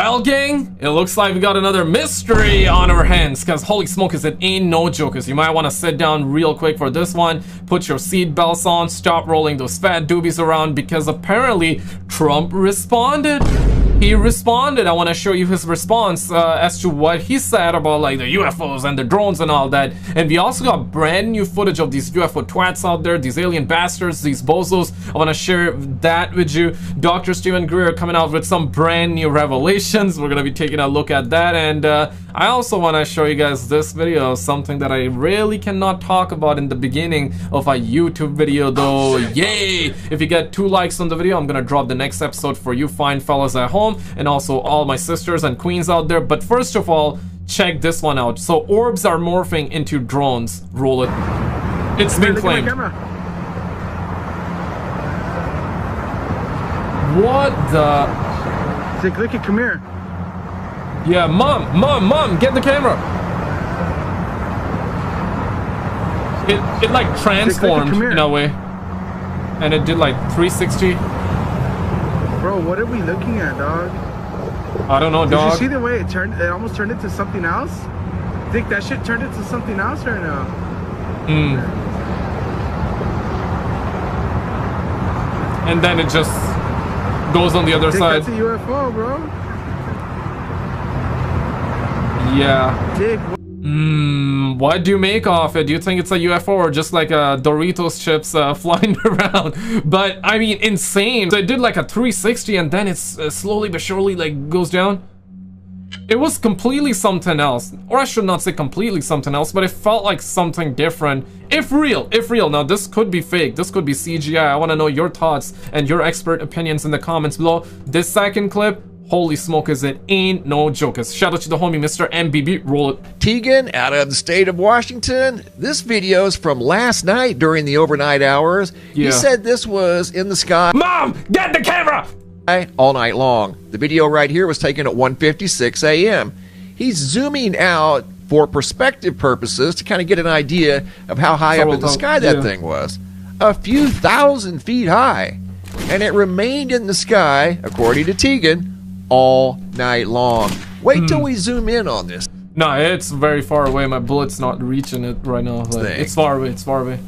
Well, gang, it looks like we got another mystery on our hands, because holy smokers, it ain't no jokers. You might want to sit down real quick for this one, put your seat belts on, stop rolling those fat doobies around, because apparently Trump responded. He responded. I want to show you his response as to what he said about like the UFOs and the drones and all that. And we also got brand new footage of these UFO twats out there, these alien bastards, these bozos. I want to share that with you. Dr. Stephen Greer coming out with some brand new revelations. We're going to be taking a look at that. And I also want to show you guys this video, something that I really cannot talk about in the beginning of a YouTube video though. Yay! If you get 2 likes on the video, I'm going to drop the next episode for you fine fellas at home, and also all my sisters and queens out there. But first of all, check this one out. So orbs are morphing into drones. Roll it. It's been claimed. What the? Say, click it, come here. Yeah, mom, get the camera. It like transformed in a way, and it did like 360. Bro, what are we looking at, dog? I don't know, dog. Did you see the way it turned? It almost turned into something else. Think that shit turned into something else right now? And then it just goes on the other side. That's a UFO, bro. Yeah. Dick. What do you make of it? Do you think it's a UFO or just like a Doritos chips flying around? But I mean, insane. So it did like a 360 and then it's slowly but surely like goes down. It was completely something else, or I should not say completely something else, but it felt like something different. If real. Now this could be fake, this could be CGI. I want to know your thoughts and your expert opinions in the comments below. This second clip, holy smokers, it ain't no jokers. Shout out to the homie Mr. MBB. Roll it. Tegan out of the state of Washington. This video is from last night during the overnight hours. Yeah. He said this was in the sky. Mom, get the camera! All night long. The video right here was taken at 1:56 a.m. He's zooming out for perspective purposes to kind of get an idea of how high up in the sky that thing was. A few thousand feet high. And it remained in the sky, according to Tegan, all night long. Wait till we zoom in on this. Nah, it's very far away. My bullet's not reaching it right now. Like, it's far away, it's far away.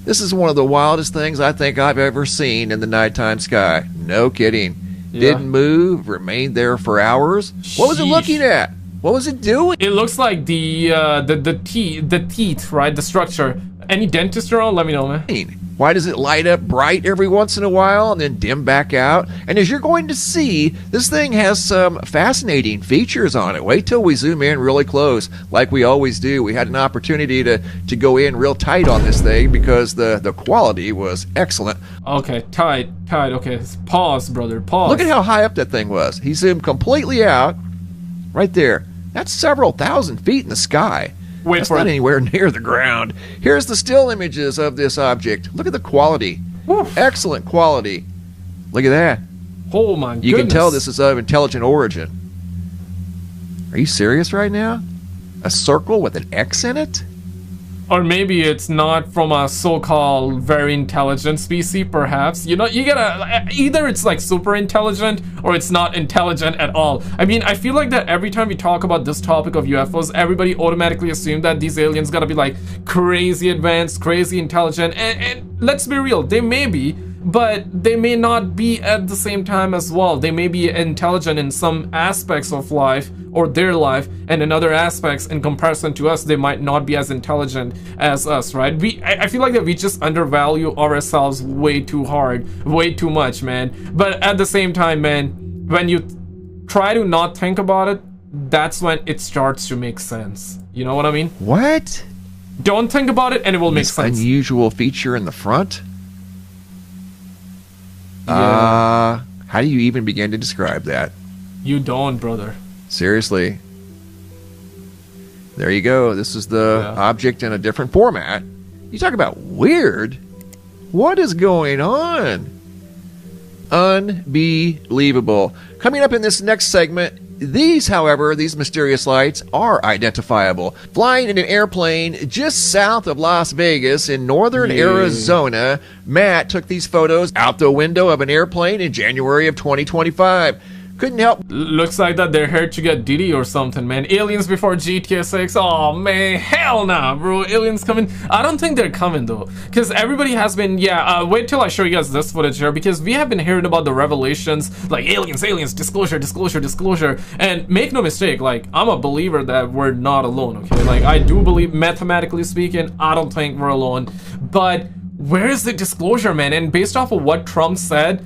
This is one of the wildest things I think I've ever seen in the nighttime sky. No kidding. Yeah. Didn't move, remained there for hours. What was it looking at? What was it doing? It looks like the teeth, right? The structure. Any dentist around? Let me know, man. Why does it light up bright every once in a while and then dim back out? And as you're going to see, this thing has some fascinating features on it. Wait till we zoom in really close, like we always do. We had an opportunity to go in real tight on this thing because the quality was excellent. Okay, tight. Okay, pause, brother, pause. Look at how high up that thing was. He zoomed completely out. Right there. That's several thousand feet in the sky. Wait for it. That's not anywhere near the ground. Here's the still images of this object. Look at the quality. Oof. Excellent quality. Look at that. Oh my goodness. You can tell this is of intelligent origin. Are you serious right now? A circle with an X in it? Or maybe it's not from a so-called very intelligent species, perhaps. You know, you gotta, either it's like super intelligent or it's not intelligent at all. I mean, I feel like that every time we talk about this topic of UFOs, everybody automatically assumes that these aliens gotta be like crazy advanced, crazy intelligent, and let's be real, they may be, but they may not be at the same time as well. They may be intelligent in some aspects of life or their life, and in other aspects, in comparison to us, they might not be as intelligent as us, right? I feel like that we just undervalue ourselves way too hard, way too much, man. But at the same time, man, when you try to not think about it, that's when it starts to make sense. You know what I mean? What? Don't think about it and it will make sense. Unusual feature in the front? Yeah. How do you even begin to describe that? You don't, brother. Seriously. There you go. This is the object in a different format. You talk about weird. What is going on? Unbelievable. Coming up in this next segment, these, however, these mysterious lights are identifiable. Flying in an airplane just south of Las Vegas in northern Arizona, Matt took these photos out the window of an airplane in January of 2025. couldn't help. Looks like that they're here to get Diddy or something, man. Aliens before GTA 6. Oh man, hell nah, bro. Aliens coming. I don't think they're coming though, because everybody has been. Yeah, wait till I show you guys this footage here, because we have been hearing about the revelations, like aliens, disclosure, and make no mistake, like I'm a believer that we're not alone. Okay, like I do believe, mathematically speaking, I don't think we're alone, but where is the disclosure, man? And based off of what Trump said,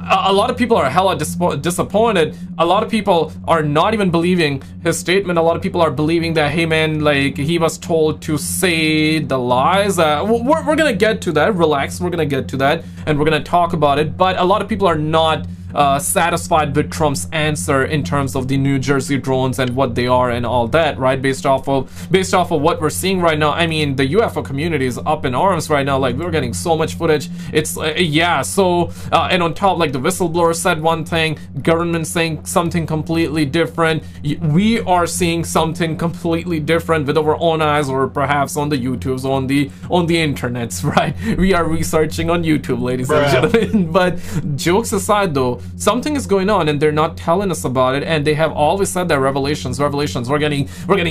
a lot of people are hella disappointed. A lot of people are not even believing his statement. A lot of people are believing that, hey man, like he was told to say the lies. We're gonna get to that. Relax, we're gonna get to that, and we're gonna talk about it. But a lot of people are not satisfied with Trump's answer in terms of the New Jersey drones and what they are and all that, right? Based off of what we're seeing right now. I mean, the UFO community is up in arms right now. Like, we're getting so much footage. It's yeah. So and on top, like the whistleblower said one thing, government saying something completely different. We are seeing something completely different with our own eyes, or perhaps on the YouTubes, on the internets, right? We are researching on YouTube, ladies and gentlemen. But jokes aside, though, something is going on and they're not telling us about it, and they have always said that revelations, we're getting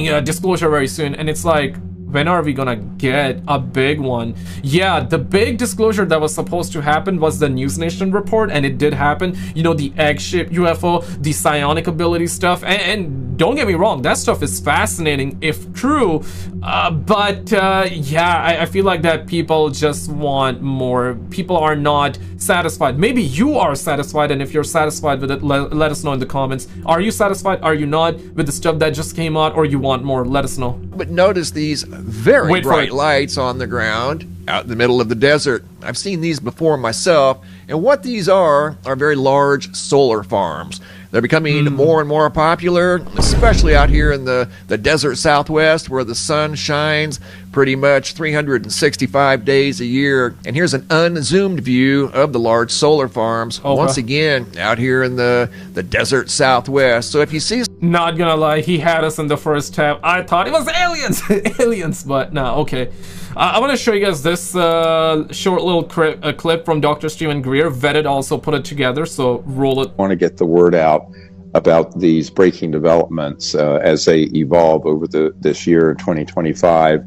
a disclosure very soon. And it's like, when are we gonna get a big one? Yeah, the big disclosure that was supposed to happen was the News Nation report, and it did happen. You know, the egg-shaped UFO, the psionic ability stuff, and don't get me wrong, that stuff is fascinating if true, but yeah, I feel like that people just want more. People are not satisfied. Maybe you are satisfied, and if you're satisfied with it, let us know in the comments. Are you satisfied? Are you not with the stuff that just came out, or you want more? Let us know. But notice these very bright lights on the ground out in the middle of the desert. I've seen these before myself, and what these are very large solar farms. They're becoming more and more popular, especially out here in the desert Southwest, where the sun shines pretty much 365 days a year. And here's an unzoomed view of the large solar farms, once again, out here in the desert Southwest. So if you see... Not gonna lie, he had us in the first tab. I thought it was aliens! Aliens, but no, okay. I want to show you guys this short little clip from Dr. Stephen Greer. Vetted also put it together, so roll it. I want to get the word out about these breaking developments as they evolve over this year in 2025.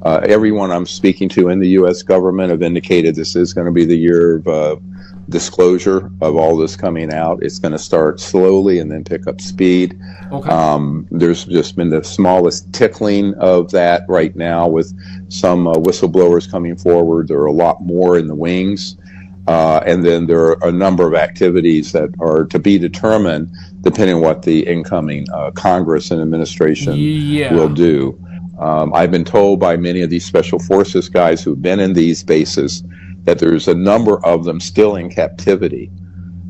Everyone I'm speaking to in the U.S. government have indicated this is going to be the year of disclosure of all this coming out. It's going to start slowly and then pick up speed. Okay. There's just been the smallest tickling of that right now with some whistleblowers coming forward. There are a lot more in the wings. And then there are a number of activities that are to be determined depending on what the incoming Congress and administration will do. I've been told by many of these special forces guys who've been in these bases that there's a number of them still in captivity,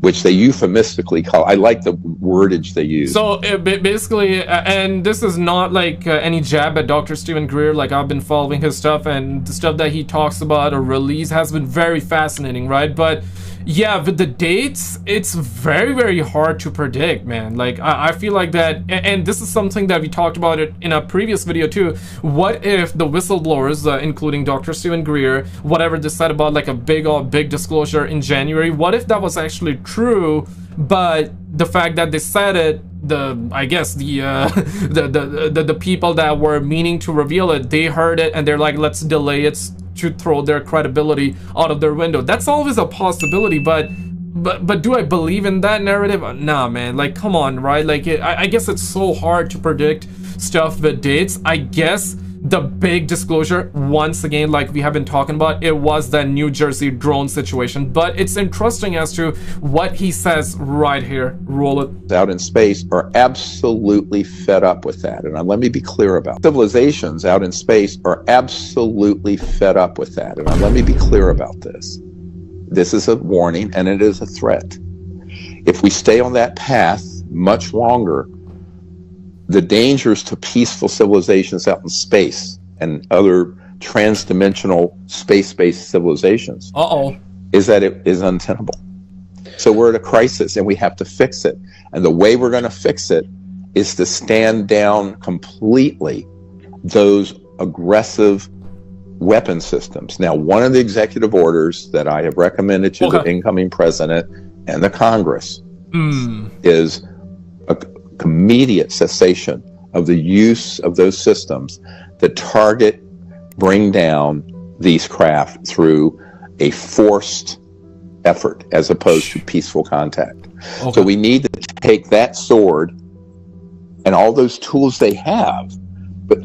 which they euphemistically call, I like the wordage they use. So basically, and this is not like any jab at Dr. Stephen Greer, like I've been following his stuff, and the stuff that he talks about or release has been very fascinating, right? But yeah, with the dates, it's very, very hard to predict, man. Like, I feel like that, and this is something that we talked about it in a previous video too. What if the whistleblowers, including Dr. Stephen Greer, whatever they said about like a big disclosure in January, what if that was actually true, but the fact that they said it, I guess the people that were meaning to reveal it, they heard it and they're like, let's delay it to throw their credibility out of their window. That's always a possibility, but do I believe in that narrative? Nah, man, like, come on, right? Like, I guess it's so hard to predict stuff with dates. I guess the big disclosure, once again, like we have been talking about, it was the New Jersey drone situation. But it's interesting as to what he says right here. Roll it. Out in space are absolutely fed up with that. And let me be clear about it. Civilizations out in space are absolutely fed up with that. And let me be clear about this. This is a warning and it is a threat. If we stay on that path much longer, the dangers to peaceful civilizations out in space and other trans-dimensional space-based civilizations is that it is untenable. So we're at a crisis and we have to fix it. And the way we're going to fix it is to stand down completely those aggressive weapon systems. Now, one of the executive orders that I have recommended to the incoming president and the Congress is a immediate cessation of the use of those systems that target, bring down these craft through a forced effort as opposed to peaceful contact. Okay. So we need to take that sword and all those tools they have, but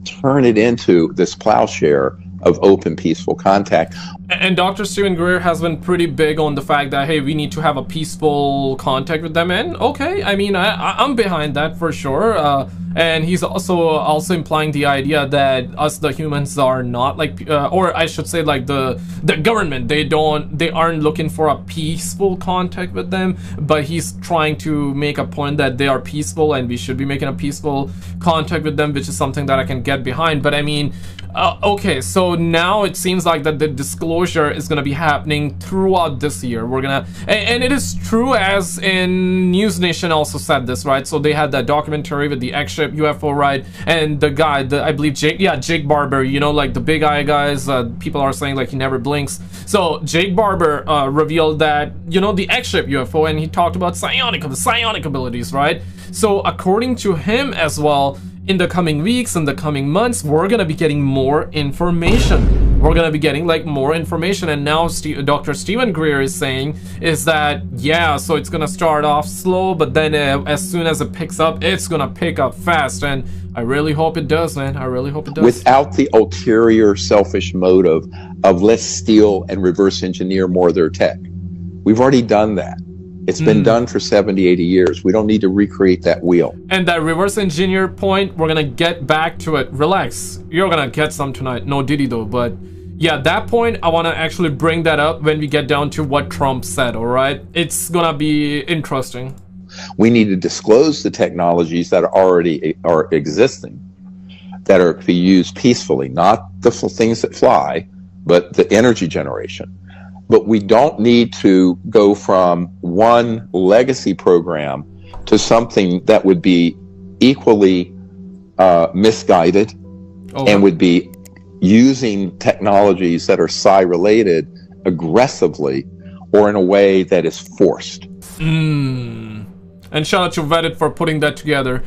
turn it into this plowshare of open, peaceful contact. And Dr. Stephen Greer has been pretty big on the fact that, hey, we need to have a peaceful contact with them. And okay, I mean, I'm behind that for sure. And he's also implying the idea that us, the humans, are not like, or I should say, like the government. They aren't looking for a peaceful contact with them. But he's trying to make a point that they are peaceful, and we should be making a peaceful contact with them, which is something that I can get behind. But I mean, okay, so now it seems like that the disclosure is going to be happening throughout this year. We're gonna, and it is true, as in News Nation also said this, right? So they had that documentary with the X-ship UFO, right? And the guy, I believe Jake Barber, you know, like the big eye guys, people are saying like he never blinks. So Jake Barber revealed that, you know, the X-ship UFO, and he talked about psionic abilities, right? So according to him as well, in the coming weeks, in the coming months, we're gonna be getting more information. We're gonna be getting like more information, and now Dr. Stephen Greer is saying is that, yeah, so it's gonna start off slow, but then as soon as it picks up, it's gonna pick up fast, and I really hope it does, man. I really hope it does. Without the ulterior, selfish motive of let's steal and reverse engineer more of their tech. We've already done that. It's been done for 70, 80 years. We don't need to recreate that wheel. And that reverse engineer point, we're gonna get back to it. Relax. You're gonna get some tonight. No Diddy though, but yeah, that point, I wanna actually bring that up when we get down to what Trump said, all right? It's gonna be interesting. We need to disclose the technologies that already are existing, that are to be used peacefully, not the things that fly, but the energy generation. But we don't need to go from one legacy program to something that would be equally misguided and would be using technologies that are psi-related aggressively or in a way that is forced. And shout out to Reddit for putting that together.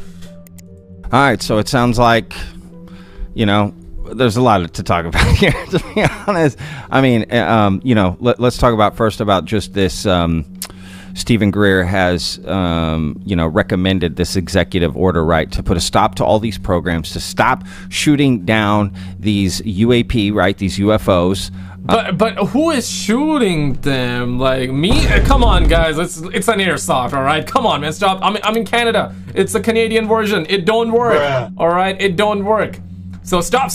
All right, so it sounds like, you know, there's a lot to talk about here, to be honest. I mean, you know, let's talk about first about just this. Stephen Greer has, you know, recommended this executive order, right, to put a stop to all these programs, to stop shooting down these UAP, right, these UFOs. But who is shooting them? Like me? Come on, guys. It's an airsoft, all right? Come on, man. Stop. I'm in Canada. It's a Canadian version. It don't work. Bruh. All right? It don't work. So stop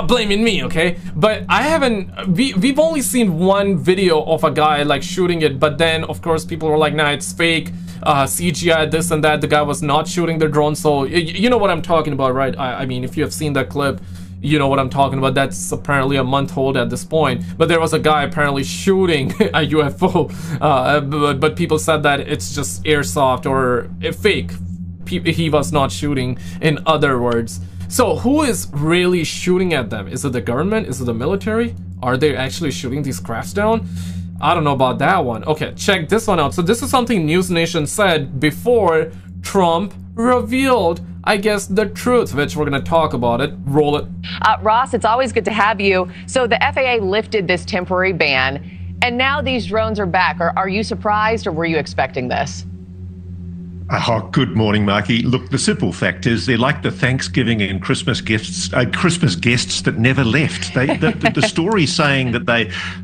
blaming me, okay? But I haven't, we've only seen one video of a guy like shooting it, but then of course people were like, nah, it's fake, CGI, this and that. The guy was not shooting the drone, so you know what I'm talking about, right? I mean, if you have seen that clip, you know what I'm talking about. That's apparently a month old at this point, but there was a guy apparently shooting a UFO, but people said that it's just airsoft or fake. He was not shooting, in other words. So who is really shooting at them? Is it the government? Is it the military? Are they actually shooting these crafts down? I don't know about that one. Okay, check this one out. So this is something News Nation said before Trump revealed, I guess, the truth, which we're going to talk about it. Roll it. Ross, it's always good to have you. So the FAA lifted this temporary ban, and now these drones are back. Are you surprised, or were you expecting this? Oh, good morning, Marky. Look, the simple fact is they're like the Thanksgiving and Christmas guests that never left. The story saying that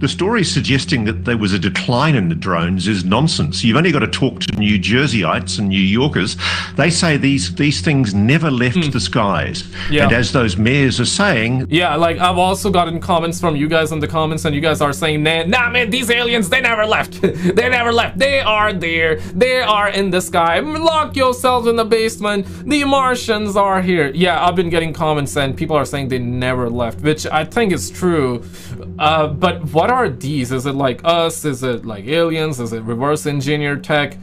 the story suggesting that there was a decline in the drones is nonsense. You've only got to talk to New Jerseyites and New Yorkers. They say these things never left the skies. Yeah. And as those mayors are saying... Yeah, like I've also gotten comments from you guys in the comments, and you guys are saying, nah, man, these aliens, they never left. They never left. They are there. They are in the sky. Lock yourselves in the basement. The Martians are here. Yeah, I've been getting comments and people are saying they never left, which I think is true. But what are these? Is it like us? Is it like aliens? Is it reverse engineered tech?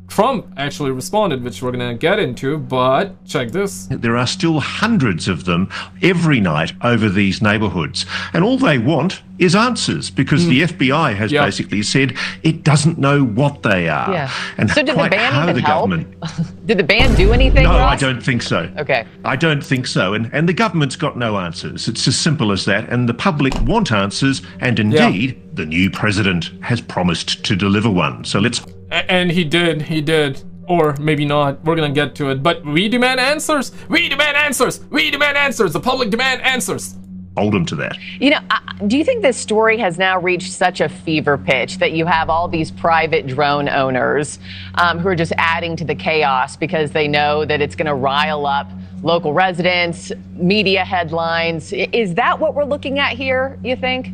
Trump actually responded, which we're gonna get into, but check this. There are still hundreds of them every night over these neighbourhoods. And all they want is answers, because the FBI has basically said it doesn't know what they are. Yeah. And so did the ban even the help? government... Did the ban do anything, No, Ross? I don't think so. Okay. I don't think so. And the government's got no answers. It's as simple as that. And the public want answers. And indeed, the new president has promised to deliver one. So let's... And he did. Or maybe not. We're gonna get to it. But we demand answers. We demand answers. We demand answers. The public demand answers. Hold them to that. You know, do you think this story has now reached such a fever pitch that you have all these private drone owners who are just adding to the chaos because they know that it's going to rile up local residents, media headlines? Is that what we're looking at here, you think?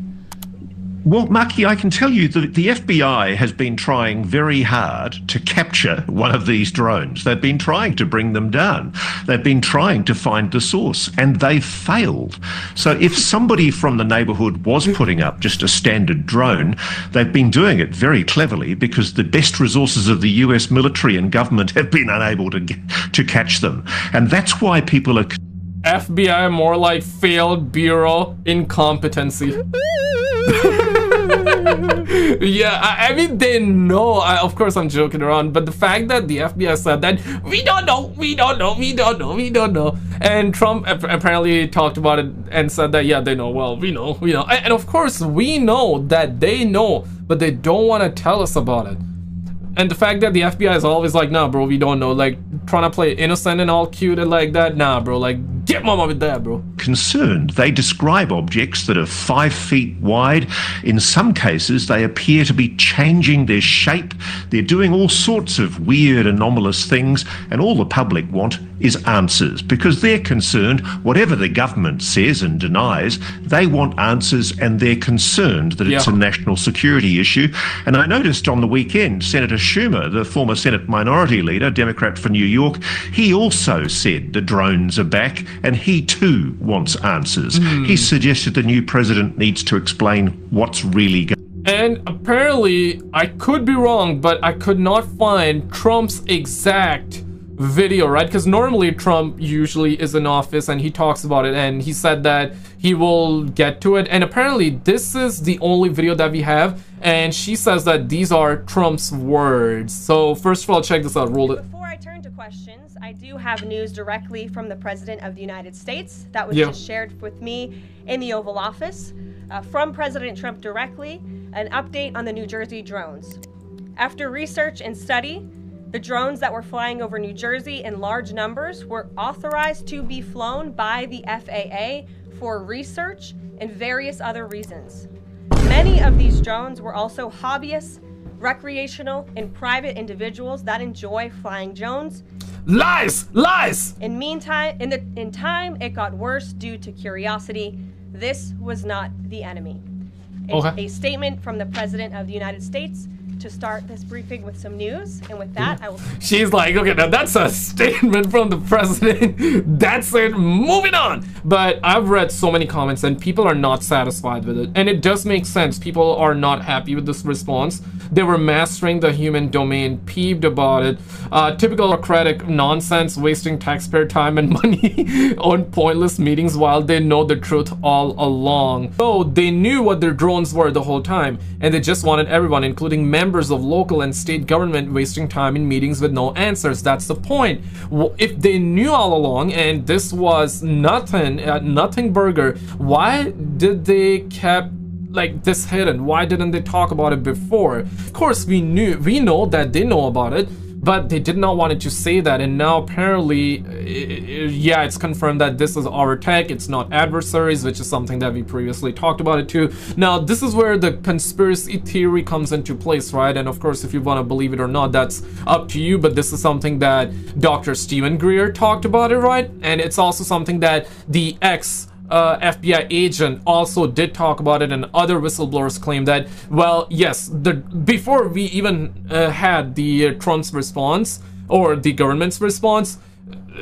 Well, Marky, I can tell you that the FBI has been trying very hard to capture one of these drones. They've been trying to bring them down. They've been trying to find the source, and they've failed. So if somebody from the neighbourhood was putting up just a standard drone, they've been doing it very cleverly because the best resources of the US military and government have been unable to catch them. And that's why people are... FBI, more like failed bureau incompetency. Yeah, I mean, they know. Of course, I'm joking around, but the fact that the FBI said that, we don't know. And Trump apparently talked about it and said that, yeah, they know. Well, we know. And of course, we know that they know, but they don't want to tell us about it. And the fact that the FBI is always like, nah, bro, we don't know. Like, trying to play innocent and all cute and like that. Nah, bro, like, get mama with that, bro. Concerned. They describe objects that are 5 feet wide. In some cases, they appear to be changing their shape. They're doing all sorts of weird, anomalous things. And all the public want is answers, because they're concerned, whatever the government says and denies, they want answers, and they're concerned that it's a national security issue. And I noticed on the weekend, Senator Schumer, the former Senate Minority Leader, Democrat for New York, he also said the drones are back, and he too wants answers. He suggested the new president needs to explain what's really going on. And apparently, I could be wrong, but I could not find Trump's exact video, right? Because normally Trump usually is in office and he talks about it, and he said that he will get to it, and apparently this is the only video that we have, and she says that these are Trump's words. So first of all, check this out. Roll it. Before I turn to questions, I do have news directly from the President of the United States that was just shared with me in the Oval Office from President Trump directly, an update on the New Jersey drones. After research and study, the drones that were flying over New Jersey in large numbers were authorized to be flown by the FAA for research and various other reasons. Many of these drones were also hobbyists, recreational, and private individuals that enjoy flying drones. Lies! Lies! In time, it got worse due to curiosity. This was not the enemy. A statement from the President of the United States to start this briefing with some news, and with that, I will... She's like, okay, now that's a statement from the president. That's it, moving on. But I've read so many comments and people are not satisfied with it. And it does make sense. People are not happy with this response. They were mastering the human domain, peeved about it. Typical bureaucratic nonsense, wasting taxpayer time and money on pointless meetings while they know the truth all along. So they knew what their drones were the whole time, and they just wanted everyone, including members of local and state government, wasting time in meetings with no answers. That's the point. If they knew all along and this was nothing burger, why did they kept like this hidden? Why didn't they talk about it before? Of course we know that they know about it, but they did not want to say that. And now apparently it's confirmed that this is our tech, it's not adversaries, which is something that we previously talked about it too. Now this is where the conspiracy theory comes into place, right? And of course, if you want to believe it or not, that's up to you, but this is something that Dr. Stephen Greer talked about it, right? And it's also something that the FBI agent also did talk about it, and other whistleblowers claim that, well, yes, before we even had the Trump's response or the government's response,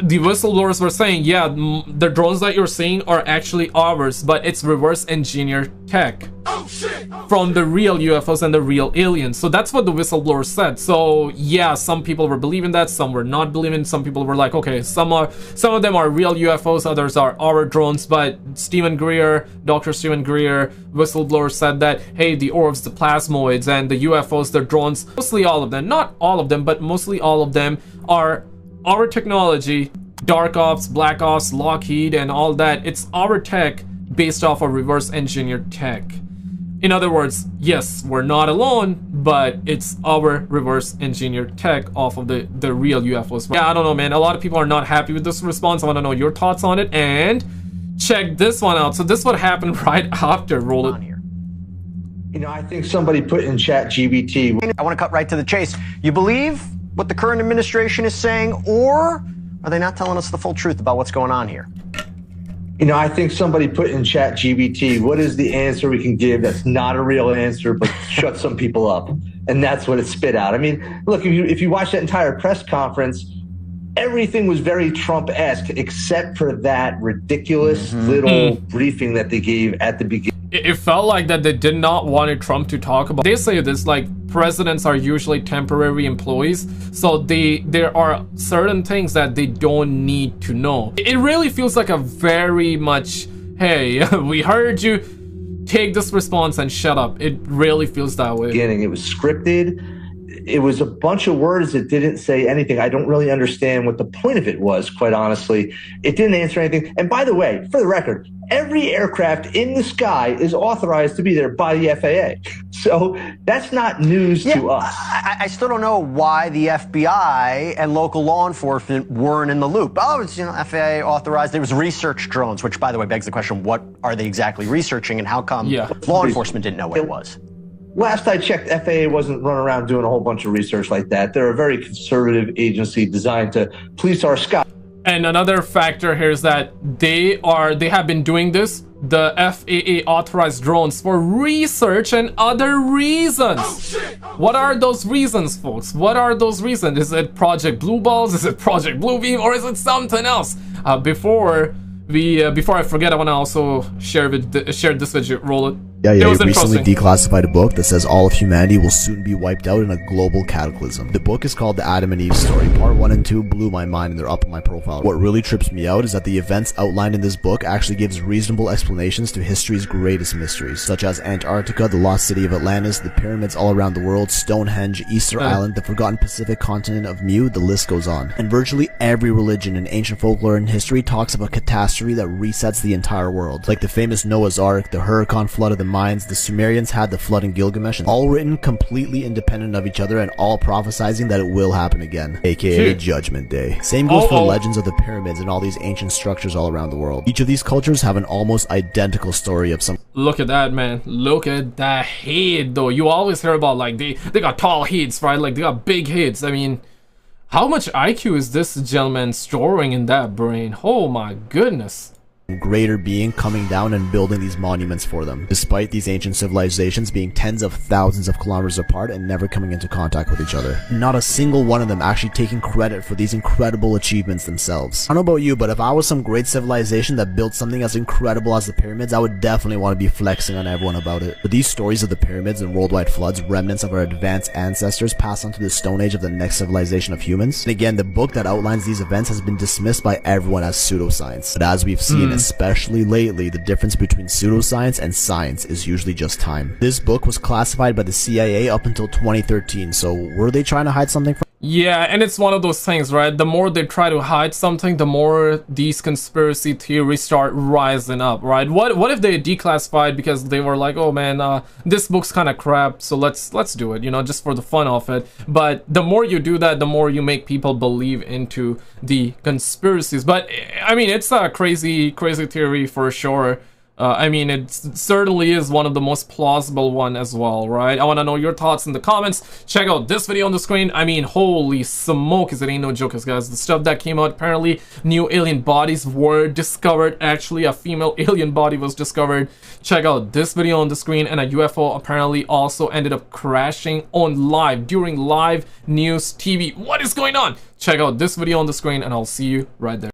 the whistleblowers were saying, yeah, the drones that you're seeing are actually ours, but it's reverse engineered tech. from the real UFOs and the real aliens. So that's what the whistleblower said. So yeah, some people were believing that, some were not believing. Some people were like, okay, some of them are real UFOs, others are our drones. But Dr. Stephen Greer, whistleblower, said that, hey, the orbs, the plasmoids, and the UFOs, the drones, mostly all of them, not all of them, but mostly all of them are our technology. Dark Ops, Black Ops, Lockheed, and all that. It's our tech based off of reverse engineered tech. In other words, yes, we're not alone, but it's our reverse engineered tech off of the real UFOs. Yeah, I don't know, man. A lot of people are not happy with this response. I want to know your thoughts on it. And check this one out. So this is what happened right after. Roll it. You know, I think somebody put in chat GBT. I want to cut right to the chase. You believe what the current administration is saying, or are they not telling us the full truth about what's going on here? You know, I think somebody put in chat GBT, what is the answer we can give that's not a real answer but shut some people up? And that's what it spit out. I mean, look, if you watch that entire press conference, everything was very Trump-esque except for that ridiculous little briefing that they gave at the beginning. It felt like that they did not want Trump to talk about. They say this, like, presidents are usually temporary employees, so there are certain things that they don't need to know. It really feels like a very much, hey, we heard you, take this response and shut up. It really feels that way. It was scripted. It was a bunch of words that didn't say anything. I don't really understand what the point of it was, quite honestly. It didn't answer anything. And by the way, for the record, every aircraft in the sky is authorized to be there by the FAA. So that's not news to us. I still don't know why the FBI and local law enforcement weren't in the loop. Oh, it's, you know, FAA authorized. There was research drones, which, by the way, begs the question, what are they exactly researching, and how come law enforcement didn't know what it was? Last I checked, FAA wasn't running around doing a whole bunch of research like that. They're a very conservative agency designed to police our skies. And another factor here is that they have been doing this, the FAA authorized drones, for research and other reasons. What are those reasons, folks? What are those reasons? Is it Project Blue Balls? Is it Project Bluebeam? Or is it something else? Before I forget, I want to also share this with you. Roll it. Yeah, you recently declassified a book that says all of humanity will soon be wiped out in a global cataclysm. The book is called The Adam and Eve Story. Part 1 and 2 blew my mind and they're up in my profile. What really trips me out is that the events outlined in this book actually gives reasonable explanations to history's greatest mysteries, such as Antarctica, the lost city of Atlantis, the pyramids all around the world, Stonehenge, Easter Island, the forgotten Pacific continent of Mu, the list goes on. And virtually every religion in ancient folklore and history talks about catastrophe that resets the entire world, like the famous Noah's Ark, the Hurricane flood of the Mayans, the Sumerians had the flood in Gilgamesh, and all written completely independent of each other and all prophesizing that it will happen again, aka Judgment Day. Same goes for the legends of the pyramids and all these ancient structures all around the world. Each of these cultures have an almost identical story of some— Look at that, man. Look at that head, though. You always hear about, like, they got tall heads, right? Like, they got big heads. I mean, how much IQ is this gentleman storing in that brain? Oh my goodness. Greater being coming down and building these monuments for them, despite these ancient civilizations being tens of thousands of kilometers apart and never coming into contact with each other. Not a single one of them actually taking credit for these incredible achievements themselves. I don't know about you, but if I was some great civilization that built something as incredible as the pyramids, I would definitely want to be flexing on everyone about it. But these stories of the pyramids and worldwide floods, remnants of our advanced ancestors, pass on to the Stone Age of the next civilization of humans. And again, the book that outlines these events has been dismissed by everyone as pseudoscience. But as we've seen, especially lately, the difference between pseudoscience and science is usually just time. This book was classified by the CIA up until 2013, so were they trying to hide something from— Yeah, and it's one of those things, right? The more they try to hide something, the more these conspiracy theories start rising up, right? What if they declassified because they were like, oh man, this book's kind of crap, so let's do it, you know, just for the fun of it. But the more you do that, the more you make people believe into the conspiracies. But I mean, it's a crazy theory for sure. I mean, it certainly is one of the most plausible one as well, right? I want to know your thoughts in the comments. Check out this video on the screen. I mean, holy smokes, it ain't no jokers, guys. The stuff that came out, apparently new alien bodies were discovered. Actually, a female alien body was discovered. Check out this video on the screen, and a UFO apparently also ended up crashing during live news TV. What is going on? Check out this video on the screen, and I'll see you right there.